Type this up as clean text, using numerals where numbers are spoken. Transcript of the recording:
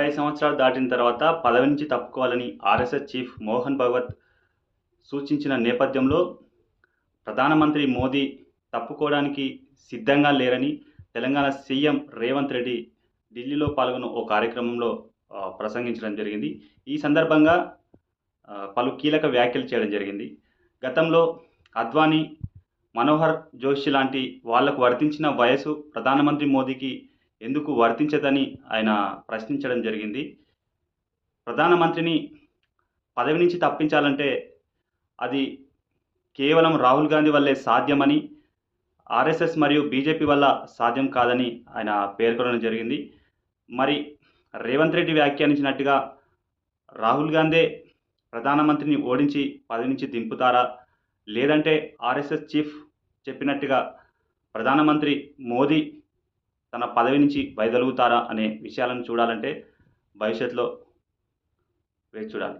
5 సంవత్సరాలు దాటిన తర్వాత పదవి నుంచి తప్పుకోవాలని ఆర్ఎస్ఎస్ చీఫ్ మోహన్ భగవత్ సూచించిన నేపథ్యంలో ప్రధానమంత్రి మోదీ తప్పుకోవడానికి సిద్ధంగా లేరని తెలంగాణ సీఎం రేవంత్ రెడ్డి ఢిల్లీలో పాల్గొన్న ఓ కార్యక్రమంలో ప్రసంగించడం జరిగింది. ఈ సందర్భంగా పలు కీలక వ్యాఖ్యలు చేయడం జరిగింది. గతంలో అద్వానీ, మనోహర్ జోషి లాంటి వాళ్లకు వర్తించిన వయసు ప్రధానమంత్రి మోదీకి ఎందుకు వర్తించదని ఆయన ప్రశ్నించడం జరిగింది. ప్రధానమంత్రిని పదవి నుంచి తప్పించాలంటే అది కేవలం రాహుల్ గాంధీ వల్లే సాధ్యమని, ఆర్ఎస్ఎస్ మరియు బీజేపీ వల్ల సాధ్యం కాదని ఆయన పేర్కొనడం జరిగింది. మరి రేవంత్ రెడ్డి వ్యాఖ్యానించినట్టుగా రాహుల్ గాంధీ ప్రధానమంత్రిని ఓడించి పదవి నుంచి దింపుతారా, లేదంటే ఆర్ఎస్ఎస్ చీఫ్ చెప్పినట్టుగా ప్రధానమంత్రి మోదీ తన పదవి నుంచి వైదొలుగుతారా అనే విషయాలను చూడాలంటే భవిష్యత్తులో వేచి చూడాలి.